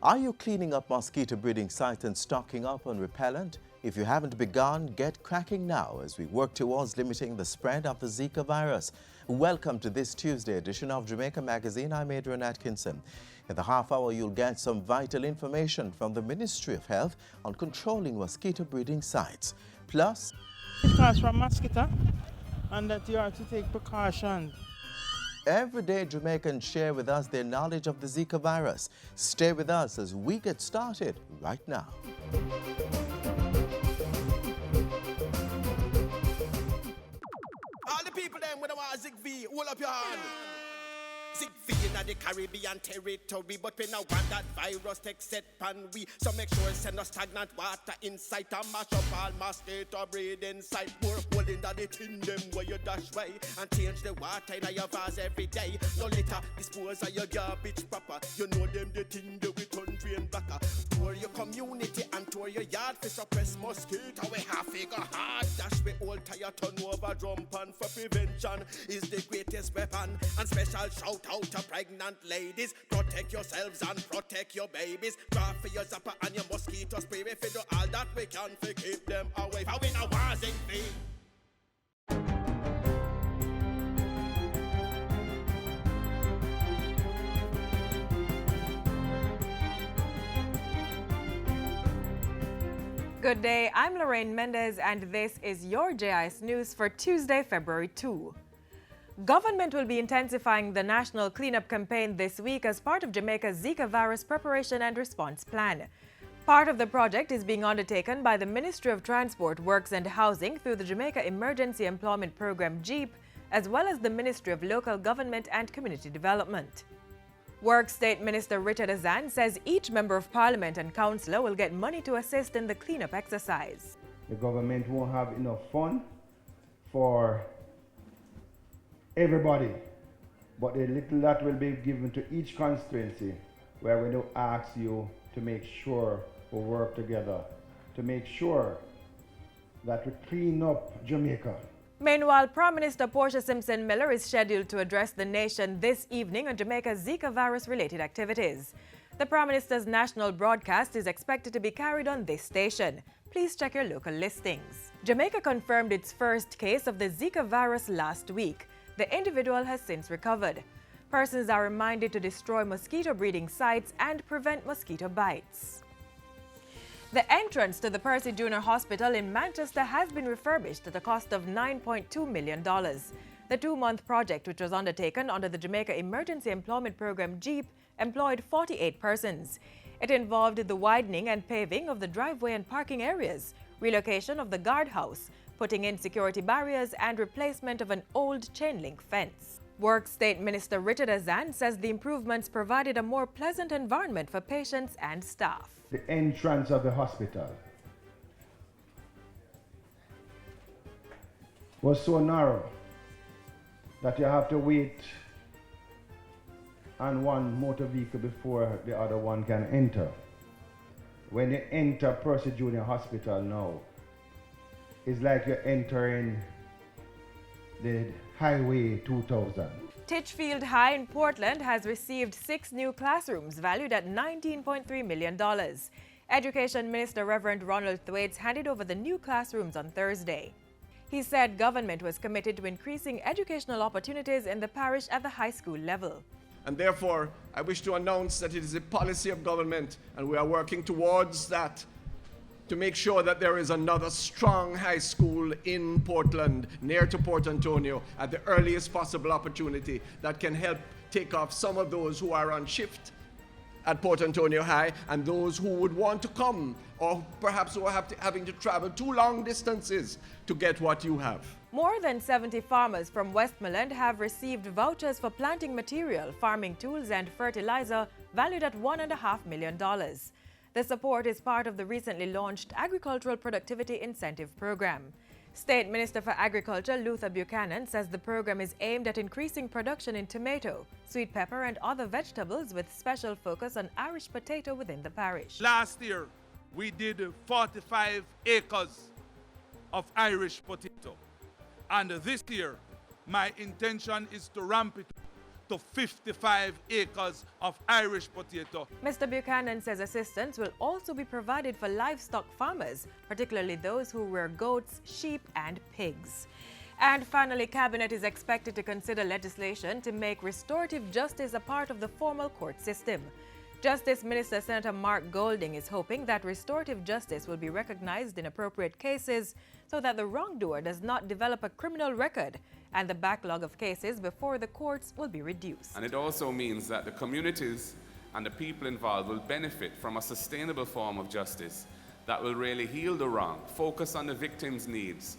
Are you cleaning up mosquito breeding sites and stocking up on repellent? If you haven't begun, get cracking now as we work towards limiting the spread of the Zika virus. Welcome to this Tuesday edition of Jamaica Magazine. I'm Adrian Atkinson. In the half hour, you'll get some vital information from the Ministry of Health on controlling mosquito breeding sites. Plus, it comes from mosquito and that you have to take precautions. everyday Jamaicans share with us their knowledge of the Zika virus. Stay with us as we get started right now. All the people them when I want Zika, hold up your hand. Zika in the Caribbean territory, but we now want that virus take set pan we. So make sure send us stagnant water inside and mash up all mosquito breeding site. More hole in the tin them where you dash way and change the water in your vase every day. No litter, dispose of your garbage proper. You know them the thing that we turn drain backer. Tour your community and tour your yard for suppress mosquito. We have figure hard dash we all tire turn over drum pan for prevention is the greatest weapon. And special shout out to pregnant ladies. Protect yourselves and protect your babies. Draw for your zapper and your mosquito spray. If you do all that we can to keep them away. How we now was in vain. Good day, I'm Lorraine Mendez and this is your JIS News for Tuesday, February 2. Government will be intensifying the national cleanup campaign this week as part of Jamaica's Zika virus preparation and response plan. Part of the project is being undertaken by the Ministry of Transport, Works and Housing through the Jamaica Emergency Employment Program JEEP, as well as the Ministry of Local Government and Community Development. Work State Minister Richard Azan says each member of parliament and councillor will get money to assist in the cleanup exercise. The government won't have enough fund for everybody, but the little that will be given to each constituency, we're going to ask you to make sure we work together to make sure that we clean up Jamaica. Meanwhile, Prime Minister Portia Simpson Miller is scheduled to address the nation this evening on Jamaica's Zika virus-related activities. The Prime Minister's national broadcast is expected to be carried on this station. Please check your local listings. Jamaica confirmed its first case of the Zika virus last week. The individual has since recovered. Persons are reminded to destroy mosquito breeding sites and prevent mosquito bites. The entrance to the Percy Junior Hospital in Manchester has been refurbished at a cost of $9.2 million. The two-month project, which was undertaken under the Jamaica Emergency Employment Program JEEP, employed 48 persons. It involved the widening and paving of the driveway and parking areas, relocation of the guardhouse, putting in security barriers and replacement of an old chain-link fence. Work State Minister Richard Azan says the improvements provided a more pleasant environment for patients and staff. The entrance of the hospital was so narrow that you have to wait on one motor vehicle before the other one can enter. When you enter Percy Junior Hospital now, it's like you're entering the Highway 2000. Titchfield High in Portland has received 6 new classrooms valued at $19.3 million. Education Minister Reverend Ronald Thwaites handed over the new classrooms on Thursday. He said government was committed to increasing educational opportunities in the parish at the high school level. And therefore, I wish to announce that it is a policy of government, and we are working towards that, to make sure that there is another strong high school in Portland, near to Port Antonio, at the earliest possible opportunity that can help take off some of those who are on shift at Port Antonio High and those who would want to come or perhaps who are having to travel too long distances to get what you have. More than 70 farmers from Westmoreland have received vouchers for planting material, farming tools and fertilizer valued at $1.5 million. The support is part of the recently launched Agricultural Productivity Incentive Program. State Minister for Agriculture Luther Buchanan says the program is aimed at increasing production in tomato, sweet pepper and other vegetables with special focus on Irish potato within the parish. Last year, we did 45 acres of Irish potato. And this year, my intention is to ramp it to 55 acres of Irish potato. Mr. Buchanan says assistance will also be provided for livestock farmers, particularly those who rear goats, sheep, and pigs. And finally, Cabinet is expected to consider legislation to make restorative justice a part of the formal court system. Justice Minister Senator Mark Golding is hoping that restorative justice will be recognized in appropriate cases so that the wrongdoer does not develop a criminal record and the backlog of cases before the courts will be reduced. And it also means that the communities and the people involved will benefit from a sustainable form of justice that will really heal the wrong, focus on the victim's needs,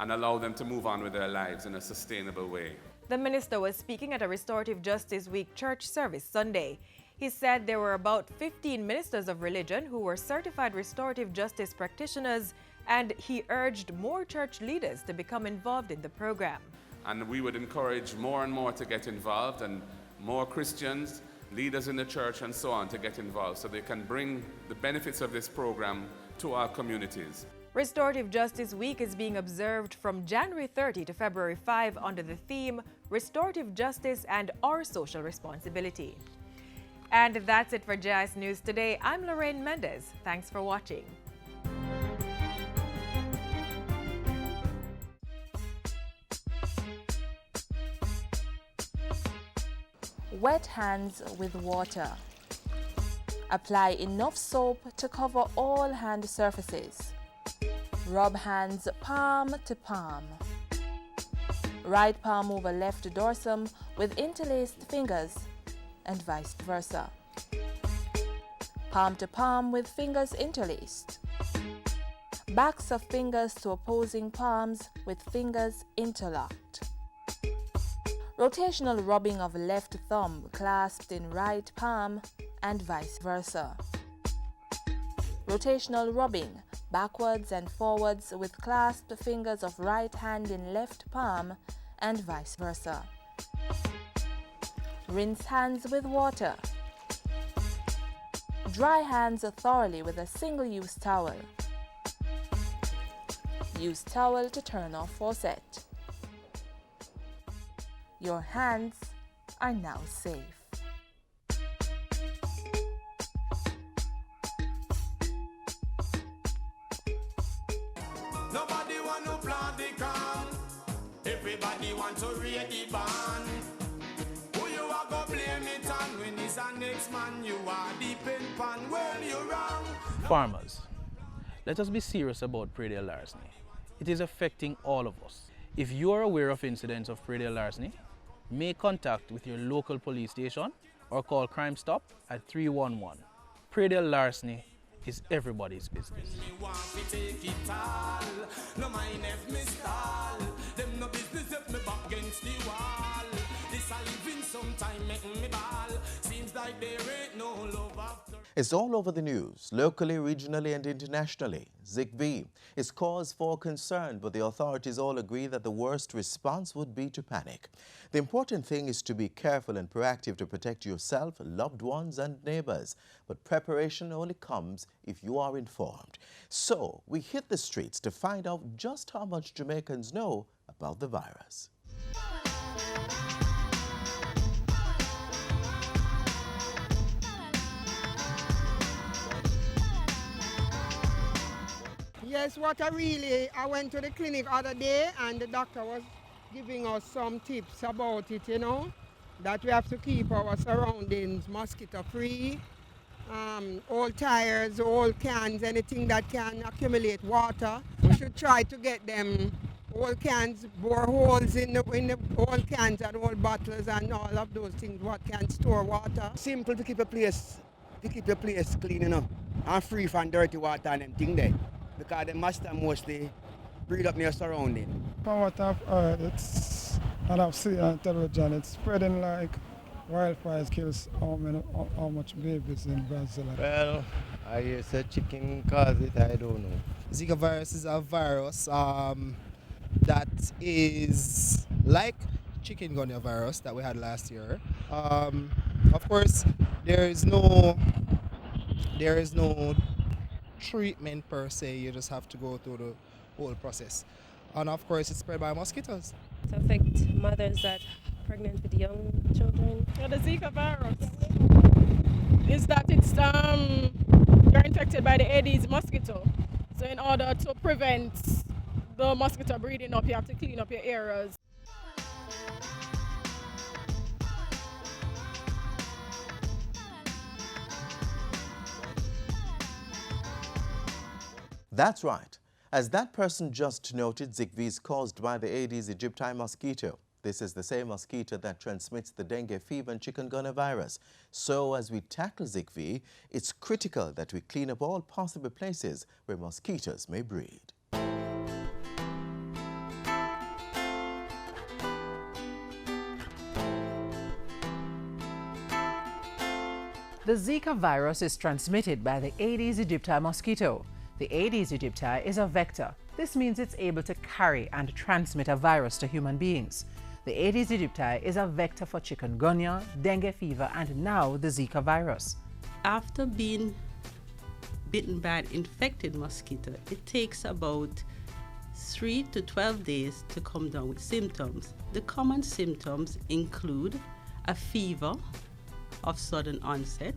and allow them to move on with their lives in a sustainable way. The minister was speaking at a Restorative Justice Week church service Sunday. He said there were about 15 ministers of religion who were certified restorative justice practitioners, and he urged more church leaders to become involved in the program. And we would encourage more and more to get involved, and more Christians, leaders in the church and so on to get involved so they can bring the benefits of this program to our communities. Restorative Justice Week is being observed from January 30 to February 5 under the theme Restorative Justice and Our Social Responsibility. And that's it for JIS News Today. I'm Lorraine Mendez. Thanks for watching. Wet hands with water. Apply enough soap to cover all hand surfaces. Rub hands palm to palm. Right palm over left dorsum with interlaced fingers and vice versa. Palm to palm with fingers interlaced. Backs of fingers to opposing palms with fingers interlocked. Rotational rubbing of left thumb clasped in right palm and vice versa. Rotational rubbing backwards and forwards with clasped fingers of right hand in left palm and vice versa. Rinse hands with water. Dry hands thoroughly with a single-use towel. Use towel to turn off faucet. Your hands are now safe. Nobody want to plant the corn. Everybody want to read the band. Who you are go blame it on when it's a next man you are deep in pan. Well, you're wrong. Farmers, let us be serious about praedial larceny. It is affecting all of us. If you are aware of incidents of praedial larceny, make contact with your local police station or call Crime Stop at 311. Praedial larceny is everybody's business. It's all over the news, locally, regionally, and internationally. Zika is cause for concern, but the authorities all agree that the worst response would be to panic. The important thing is to be careful and proactive to protect yourself, loved ones, and neighbors. But preparation only comes if you are informed. So we hit the streets to find out just how much Jamaicans know about the virus. Yes, I went to the clinic other day and the doctor was giving us some tips about it, you know, that we have to keep our surroundings mosquito free, old tires, old cans, anything that can accumulate water. We should try to get them old cans, bore holes in the old cans and old bottles and all of those things what can store water. Simple to keep a place clean, you know, and free from dirty water and them thing there. Because the master mostly breed up near surrounding. From what I've heard, and I've seen on television, it's spreading like wildfires kills how much babies in Brazil. Well, I hear say chicken cause it, I don't know. Zika virus is a virus that is like chikungunya virus that we had last year. Of course, there is no treatment per se. You just have to go through the whole process. And of course, it's spread by mosquitoes. It affects mothers that pregnant with young children. Yeah, the Zika virus is that you're infected by the Aedes mosquito. So in order to prevent the mosquito breeding up, you have to clean up your areas. That's right. As that person just noted, Zika is caused by the Aedes aegypti mosquito. This is the same mosquito that transmits the dengue fever and chikungunya virus. So as we tackle Zika, it's critical that we clean up all possible places where mosquitoes may breed. The Zika virus is transmitted by the Aedes aegypti mosquito. The Aedes aegypti is a vector. This means it's able to carry and transmit a virus to human beings. The Aedes aegypti is a vector for chikungunya, dengue fever, and now the Zika virus. After being bitten by an infected mosquito, it takes about 3 to 12 days to come down with symptoms. The common symptoms include a fever of sudden onset,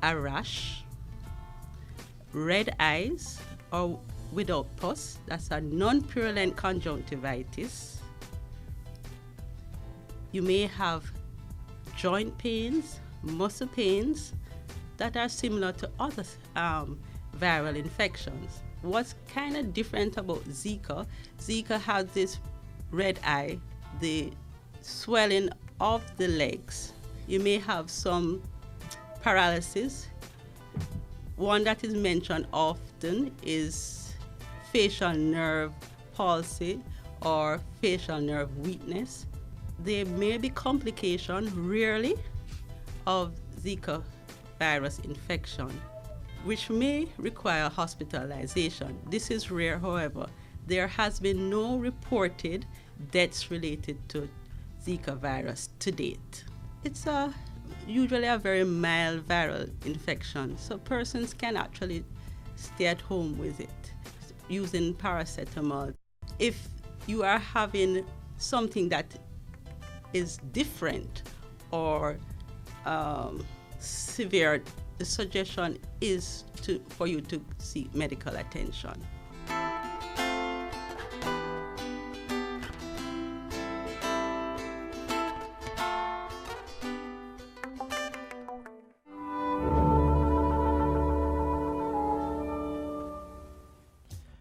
a rash, red eyes or without pus, that's a non-purulent conjunctivitis. You may have joint pains, muscle pains that are similar to other viral infections. What's kind of different about Zika, Zika has this red eye, the swelling of the legs. You may have some paralysis. One that is mentioned often is facial nerve palsy or facial nerve weakness. There may be complications, rarely, of Zika virus infection, which may require hospitalization. This is rare, however. There has been no reported deaths related to Zika virus to date. It's usually a very mild viral infection, so persons can actually stay at home with it using paracetamol. If you are having something that is different or severe, the suggestion is for you to seek medical attention.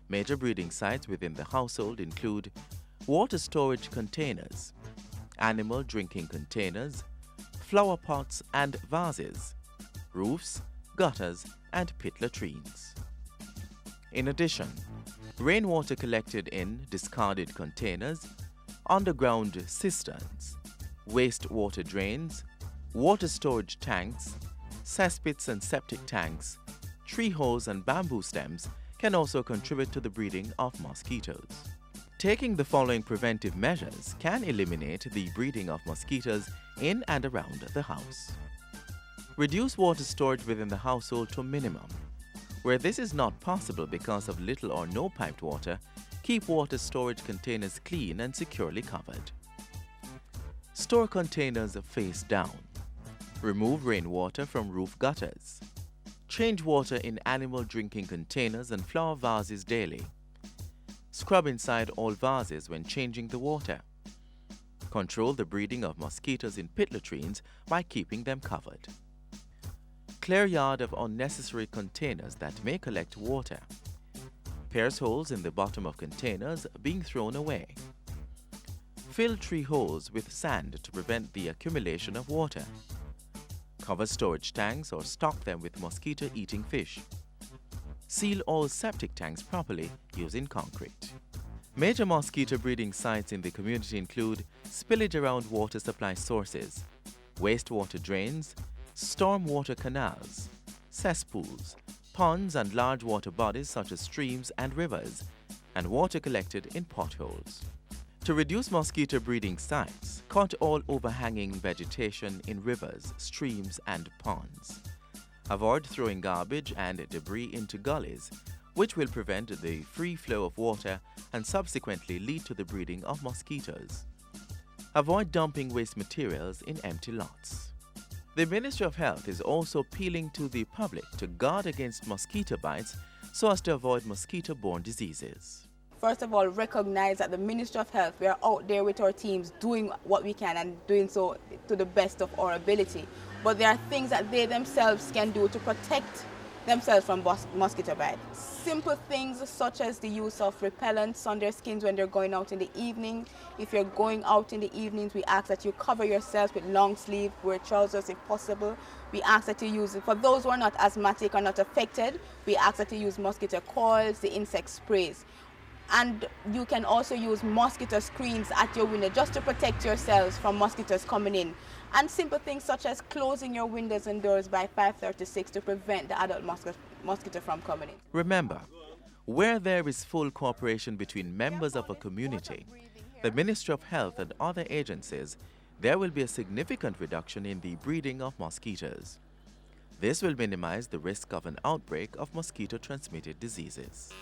Major breeding sites within the household include water storage containers, animal drinking containers, flower pots and vases, roofs, gutters, and pit latrines. In addition, rainwater collected in discarded containers, underground cisterns, wastewater drains, water storage tanks, cesspits and septic tanks, tree holes and bamboo stems can also contribute to the breeding of mosquitoes. Taking the following preventive measures can eliminate the breeding of mosquitoes in and around the house. Reduce water storage within the household to a minimum. Where this is not possible because of little or no piped water, keep water storage containers clean and securely covered. Store containers face down. Remove rainwater from roof gutters. Change water in animal drinking containers and flower vases daily. Scrub inside all vases when changing the water. Control the breeding of mosquitoes in pit latrines by keeping them covered. Clear yard of unnecessary containers that may collect water. Pierce holes in the bottom of containers being thrown away. Fill tree holes with sand to prevent the accumulation of water. Cover storage tanks or stock them with mosquito-eating fish. Seal all septic tanks properly using concrete. Major mosquito breeding sites in the community include spillage around water supply sources, wastewater drains, stormwater canals, cesspools, ponds and large water bodies such as streams and rivers, and water collected in potholes. To reduce mosquito breeding sites, cut all overhanging vegetation in rivers, streams, and ponds. Avoid throwing garbage and debris into gullies, which will prevent the free flow of water and subsequently lead to the breeding of mosquitoes. Avoid dumping waste materials in empty lots. The Ministry of Health is also appealing to the public to guard against mosquito bites so as to avoid mosquito-borne diseases. First of all, recognize that the Ministry of Health, we are out there with our teams doing what we can and doing so to the best of our ability. But there are things that they themselves can do to protect themselves from mosquito bite. Simple things such as the use of repellents on their skins when they're going out in the evening. If you're going out in the evenings, we ask that you cover yourselves with long sleeve, wear trousers if possible. We ask that you use, for those who are not asthmatic or not affected, we ask that you use mosquito coils, the insect sprays. And you can also use mosquito screens at your window just to protect yourselves from mosquitoes coming in. And simple things such as closing your windows and doors by 5:36 to prevent the adult mosquito from coming in. Remember, where there is full cooperation between members of a community, the Ministry of Health and other agencies, there will be a significant reduction in the breeding of mosquitoes. This will minimize the risk of an outbreak of mosquito-transmitted diseases.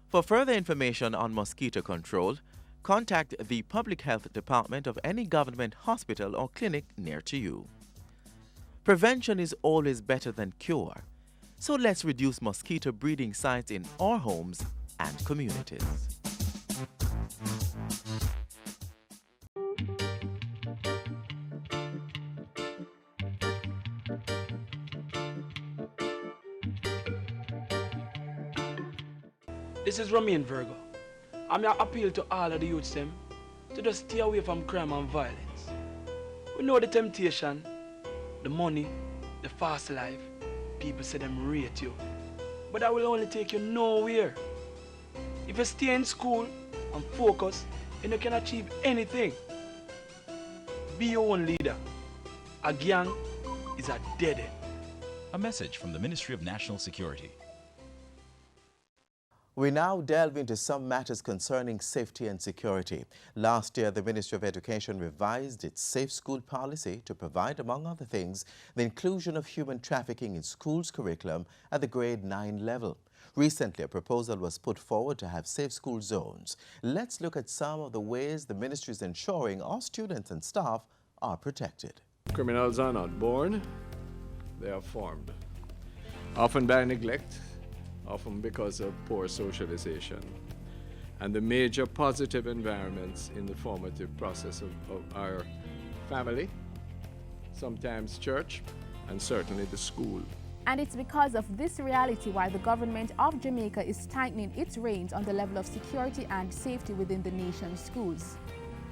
For further information on mosquito control, contact the Public Health Department of any government hospital or clinic near to you. Prevention is always better than cure, so let's reduce mosquito breeding sites in our homes and communities. This is Romain Virgo. I'm here appeal to all of the youths them to just stay away from crime and violence. We know the temptation, the money, the fast life. People say them rate you. But that will only take you nowhere. If you stay in school and focus, then you can achieve anything. Be your own leader. A gang is a dead end. A message from the Ministry of National Security. We now delve into some matters concerning safety and security. Last year, the Ministry of Education revised its Safe School policy to provide, among other things, the inclusion of human trafficking in schools' curriculum at the grade 9 level. Recently, a proposal was put forward to have safe school zones. Let's look at some of the ways the ministry is ensuring our students and staff are protected. Criminals are not born, they are formed. Often by neglect, often because of poor socialization, and the major positive environments in the formative process of our family, sometimes church, and certainly the school. And it's because of this reality why the government of Jamaica is tightening its reins on the level of security and safety within the nation's schools.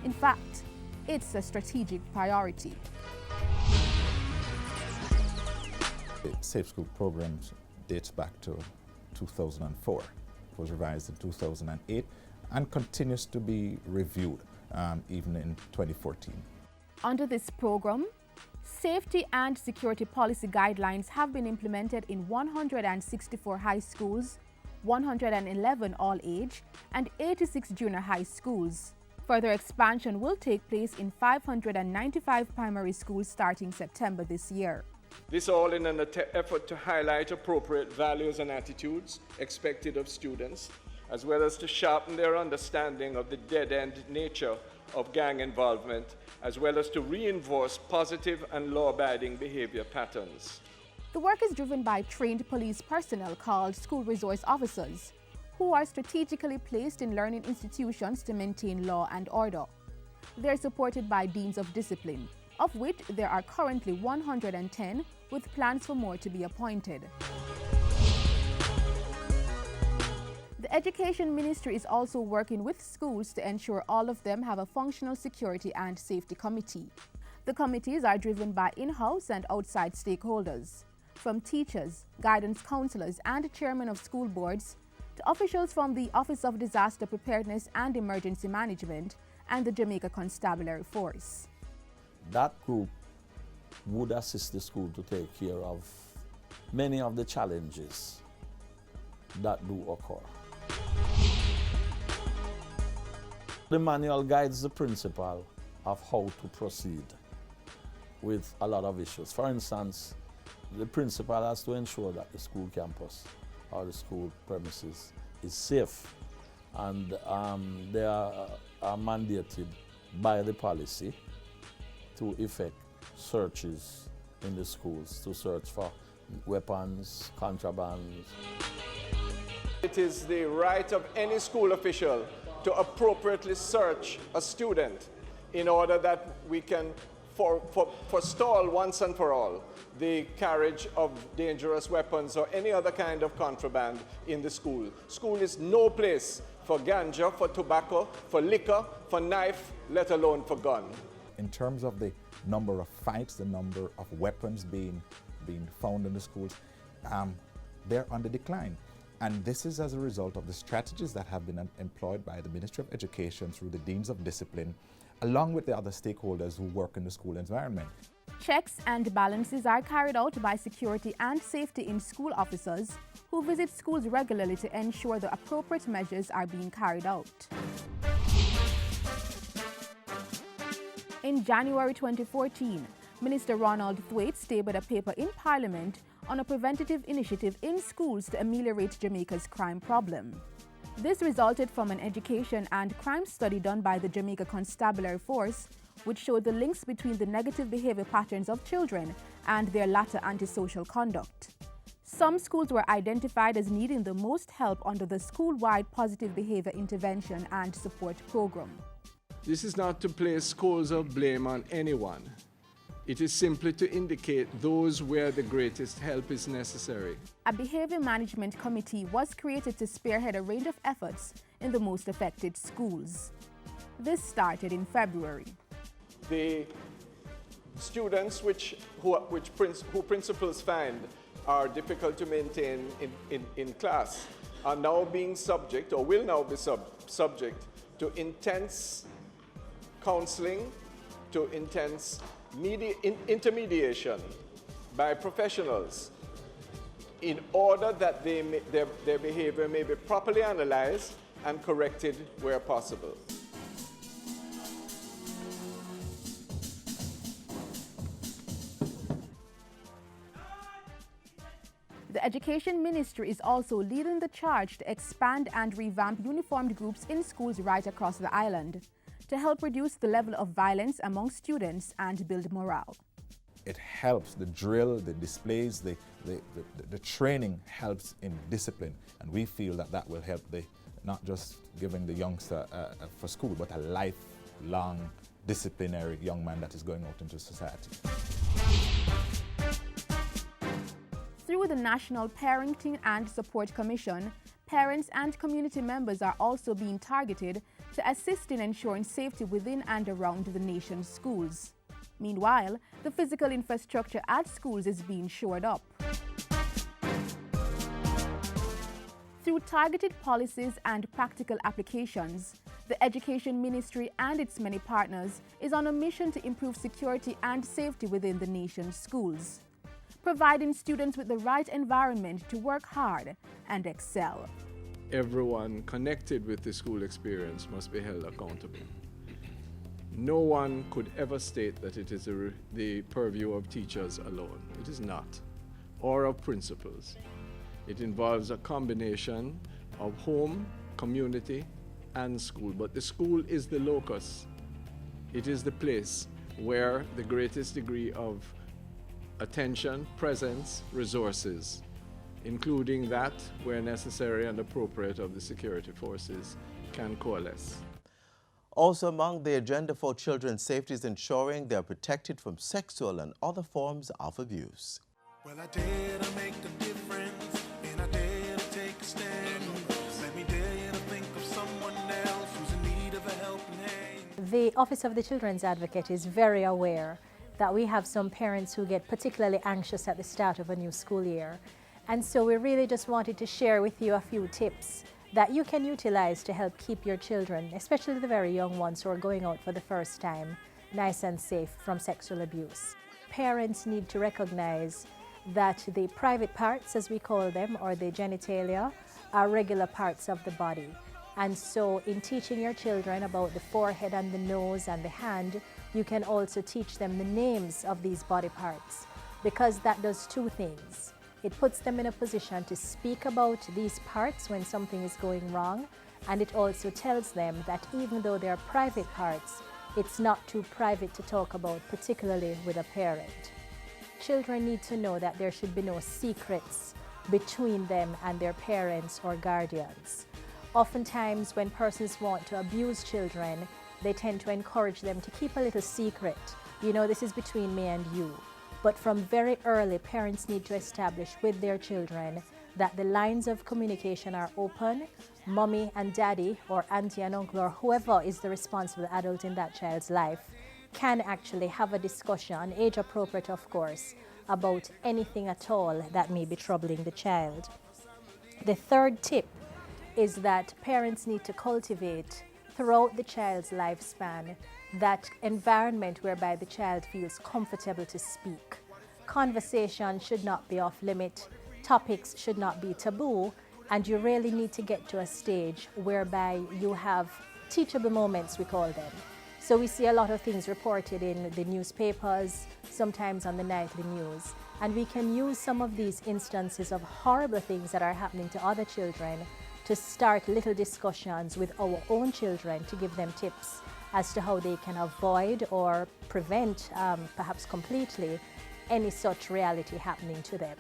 In fact, it's a strategic priority. The Safe School program dates back to 2004. It was revised in 2008 and continues to be reviewed even in 2014. Under this program, safety and security policy guidelines have been implemented in 164 high schools, 111 all-age, and 86 junior high schools. Further expansion will take place in 595 primary schools starting September this year. This all in an effort to highlight appropriate values and attitudes expected of students, as well as to sharpen their understanding of the dead-end nature of gang involvement, as well as to reinforce positive and law-abiding behavior patterns. The work is driven by trained police personnel called school resource officers, who are strategically placed in learning institutions to maintain law and order. They are supported by deans of discipline, of which there are currently 110, with plans for more to be appointed. The Education Ministry is also working with schools to ensure all of them have a functional security and safety committee. The committees are driven by in-house and outside stakeholders, from teachers, guidance counselors, and chairmen of school boards, to officials from the Office of Disaster Preparedness and Emergency Management and the Jamaica Constabulary Force. That group would assist the school to take care of many of the challenges that do occur. The manual guides the principal of how to proceed with a lot of issues. For instance, the principal has to ensure that the school campus or the school premises is safe, and they are mandated by the policy to effect searches in the schools to search for weapons, contrabands. It is the right of any school official to appropriately search a student in order that we can forestall once and for all the carriage of dangerous weapons or any other kind of contraband in the school. School is no place for ganja, for tobacco, for liquor, for knife, let alone for gun. In terms of the number of fights, the number of weapons being found in the schools, they're on the decline. And this is as a result of the strategies that have been employed by the Ministry of Education through the Deans of Discipline, along with the other stakeholders who work in the school environment. Checks and balances are carried out by security and safety in school officers who visit schools regularly to ensure the appropriate measures are being carried out. In January 2014, Minister Ronald Thwaites tabled a paper in Parliament on a preventative initiative in schools to ameliorate Jamaica's crime problem. This resulted from an education and crime study done by the Jamaica Constabulary Force, which showed the links between the negative behavior patterns of children and their latter antisocial conduct. Some schools were identified as needing the most help under the school-wide positive behavior intervention and support program. This is not to place scores of blame on anyone. It is simply to indicate those where the greatest help is necessary. A behavior management committee was created to spearhead a range of efforts in the most affected schools. This started in February. The students who principals find are difficult to maintain in class are now being subject, or will now be subject, to intense counseling, to intense intermediation by professionals in order that their behavior may be properly analyzed and corrected where possible. The Education Ministry is also leading the charge to expand and revamp uniformed groups in schools right across the island to help reduce the level of violence among students and build morale. It helps, the drill, the displays, the training helps in discipline, and we feel that that will help not just giving the youngster for school, but a lifelong disciplinary young man that is going out into society. Through the National Parenting and Support Commission, parents and community members are also being targeted to assist in ensuring safety within and around the nation's schools. Meanwhile, the physical infrastructure at schools is being shored up. Through targeted policies and practical applications, the Education Ministry and its many partners is on a mission to improve security and safety within the nation's schools, providing students with the right environment to work hard and excel. Everyone connected with the school experience must be held accountable. No one could ever state that it is the purview of teachers alone. It is not, or of principals. It involves a combination of home, community, and school. But the school is the locus. It is the place where the greatest degree of attention, presence, resources, including that, where necessary and appropriate, of the security forces, can coalesce. Also among the agenda for children's safety is ensuring they are protected from sexual and other forms of abuse. Well, I dare to make a difference, and I dare to take a stand. Let me dare to think of someone else who's in need of a helping hand. The Office of the Children's Advocate is very aware that we have some parents who get particularly anxious at the start of a new school year. And so we really just wanted to share with you a few tips that you can utilize to help keep your children, especially the very young ones who are going out for the first time, nice and safe from sexual abuse. Parents need to recognize that the private parts, as we call them, or the genitalia, are regular parts of the body. And so in teaching your children about the forehead and the nose and the hand, you can also teach them the names of these body parts, because that does two things. It puts them in a position to speak about these parts when something is going wrong, and it also tells them that even though they are private parts, it's not too private to talk about, particularly with a parent. Children need to know that there should be no secrets between them and their parents or guardians. Oftentimes, when persons want to abuse children, they tend to encourage them to keep a little secret. You know, this is between me and you. But from very early, parents need to establish with their children that the lines of communication are open. Mommy and daddy, or auntie and uncle, or whoever is the responsible adult in that child's life, can actually have a discussion, age appropriate of course, about anything at all that may be troubling the child. The third tip is that parents need to cultivate throughout the child's lifespan that environment whereby the child feels comfortable to speak. Conversation should not be off limit, topics should not be taboo, and you really need to get to a stage whereby you have teachable moments, we call them. So we see a lot of things reported in the newspapers, sometimes on the nightly news, and we can use some of these instances of horrible things that are happening to other children to start little discussions with our own children to give them tips as to how they can avoid or prevent, perhaps completely, any such reality happening to them.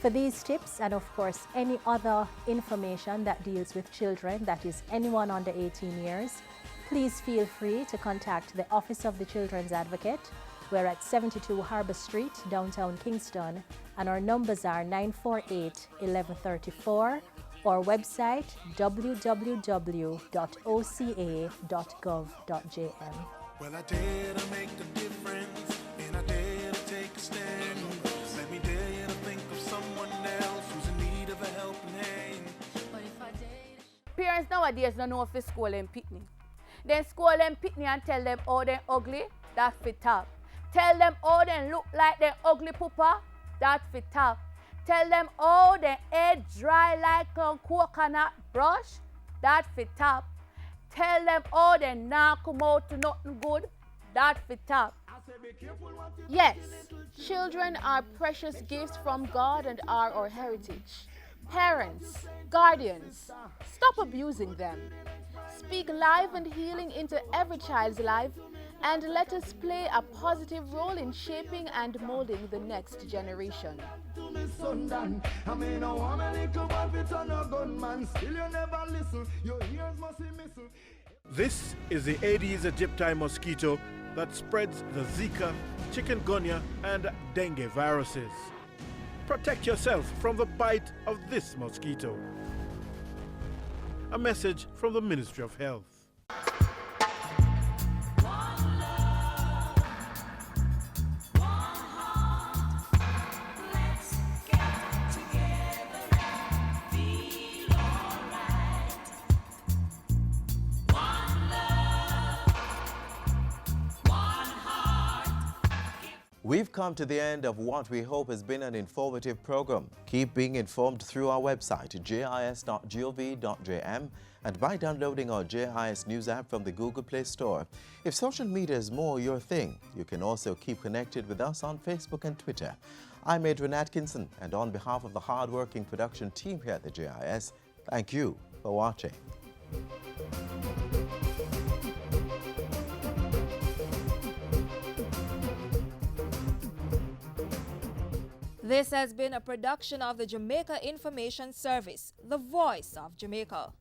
For these tips, and of course any other information that deals with children, that is anyone under 18 years, please feel free to contact the Office of the Children's Advocate. We're at 72 Harbour Street, downtown Kingston, and our numbers are 948-1134, or website www.oca.gov.jm. Well, I dare to make a difference, and I dare to take a stand. Let me dare you to think of someone else who's in need of a helping hand. Parents nowadays don't know if they school them pitney. Then school them pitney and tell them how they ugly, that fit top. Tell them how they look like they ugly pooper, that fit top. Tell them how they head dry like a coconut brush, that fit top. Tell them how they not come out to nothing good, that fit top. Yes, children are precious gifts from God and are our heritage. Parents, guardians, stop abusing them. Speak life and healing into every child's life, and let us play a positive role in shaping and molding the next generation. This is the Aedes aegypti mosquito that spreads the Zika, chikungunya, and dengue viruses. Protect yourself from the bite of this mosquito. A message from the Ministry of Health. We've come to the end of what we hope has been an informative program. Keep being informed through our website, jis.gov.jm, and by downloading our JIS News app from the Google Play Store. If social media is more your thing, you can also keep connected with us on Facebook and Twitter. I'm Adrian Atkinson, and on behalf of the hard-working production team here at the JIS, thank you for watching. This has been a production of the Jamaica Information Service, the voice of Jamaica.